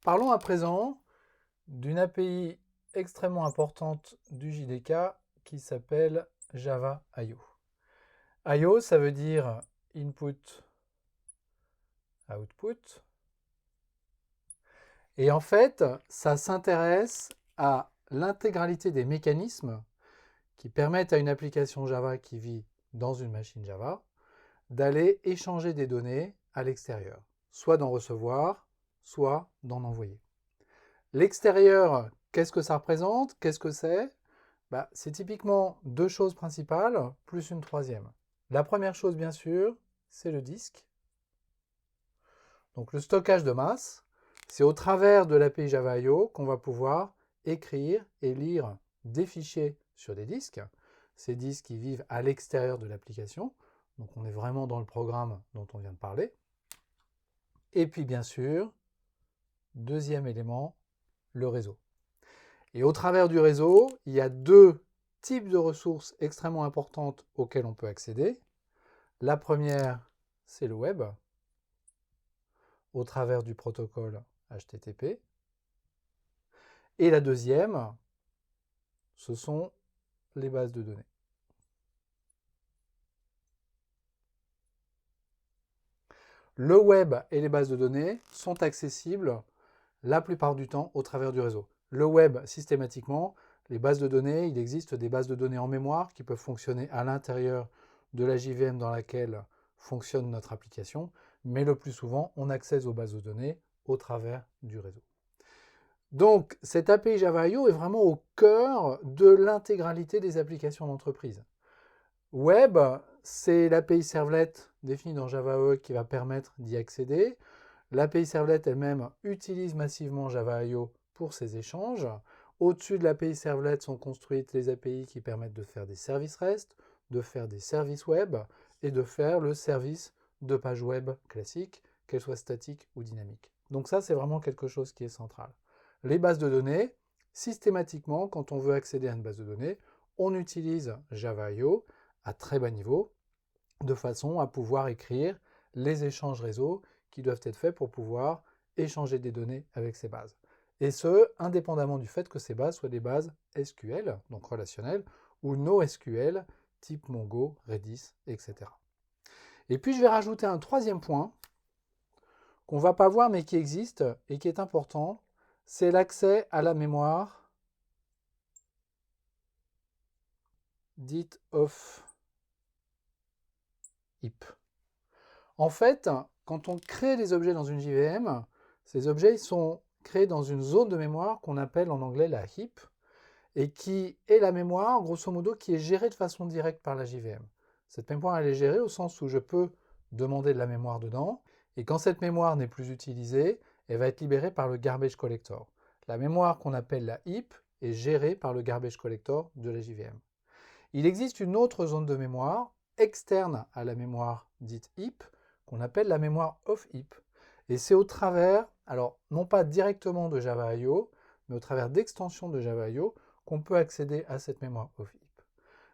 Parlons à présent d'une API extrêmement importante du JDK qui s'appelle Java I/O. I/O, ça veut dire input, output. Et en fait, ça s'intéresse à l'intégralité des mécanismes qui permettent à une application Java qui vit dans une machine Java d'aller échanger des données à l'extérieur, soit d'en recevoir, soit d'en envoyer. L'extérieur, qu'est-ce que ça représente? Qu'est-ce que c'est? C'est typiquement deux choses principales, plus une troisième. La première chose, bien sûr, c'est le disque. Donc le stockage de masse, c'est au travers de l'API Java I/O qu'on va pouvoir écrire et lire des fichiers sur des disques. Ces disques qui vivent à l'extérieur de l'application. Donc on est vraiment dans le programme dont on vient de parler. Et puis bien sûr, deuxième élément, le réseau. Et au travers du réseau, il y a deux types de ressources extrêmement importantes auxquelles on peut accéder. La première, c'est le web, au travers du protocole HTTP. Et la deuxième, ce sont les bases de données. Le web et les bases de données sont accessibles la plupart du temps au travers du réseau. Le web, systématiquement, les bases de données, il existe des bases de données en mémoire qui peuvent fonctionner à l'intérieur de la JVM dans laquelle fonctionne notre application, mais le plus souvent, on accède aux bases de données au travers du réseau. Donc, cette API Java I/O est vraiment au cœur de l'intégralité des applications d'entreprise. Web, c'est l'API Servlet définie dans Java EE qui va permettre d'y accéder. L'API Servlet elle-même utilise massivement Java I/O pour ses échanges. Au-dessus de l'API Servlet sont construites les API qui permettent de faire des services REST, de faire des services web et de faire le service de page web classique, qu'elle soit statique ou dynamique. Donc ça, c'est vraiment quelque chose qui est central. Les bases de données, systématiquement, quand on veut accéder à une base de données, on utilise Java I/O à très bas niveau, de façon à pouvoir écrire les échanges réseau qui doivent être faits pour pouvoir échanger des données avec ces bases. Et ce, indépendamment du fait que ces bases soient des bases SQL, donc relationnelles, ou NoSQL, type Mongo, Redis, etc. Et puis je vais rajouter un troisième point qu'on ne va pas voir mais qui existe et qui est important, c'est l'accès à la mémoire dite of heap. En fait, quand on crée des objets dans une JVM, ces objets sont créés dans une zone de mémoire qu'on appelle en anglais la heap, et qui est la mémoire, grosso modo, qui est gérée de façon directe par la JVM. Cette mémoire, elle est gérée au sens où je peux demander de la mémoire dedans, et quand cette mémoire n'est plus utilisée, elle va être libérée par le garbage collector. La mémoire qu'on appelle la heap est gérée par le garbage collector de la JVM. Il existe une autre zone de mémoire externe à la mémoire dite heap, qu'on appelle la mémoire of heap. Et c'est au travers, alors non pas directement de Java I/O, mais au travers d'extensions de Java I/O qu'on peut accéder à cette mémoire of heap.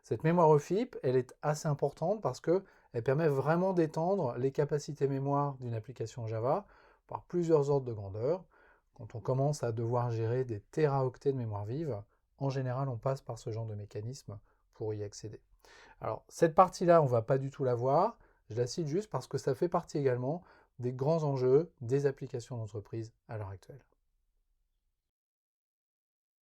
Cette mémoire of heap, elle est assez importante parce qu'elle permet vraiment d'étendre les capacités mémoire d'une application Java par plusieurs ordres de grandeur. Quand on commence à devoir gérer des téraoctets de mémoire vive, en général, on passe par ce genre de mécanisme pour y accéder. Alors, cette partie-là, on ne va pas du tout la voir. Je la cite juste parce que ça fait partie également des grands enjeux des applications d'entreprise à l'heure actuelle.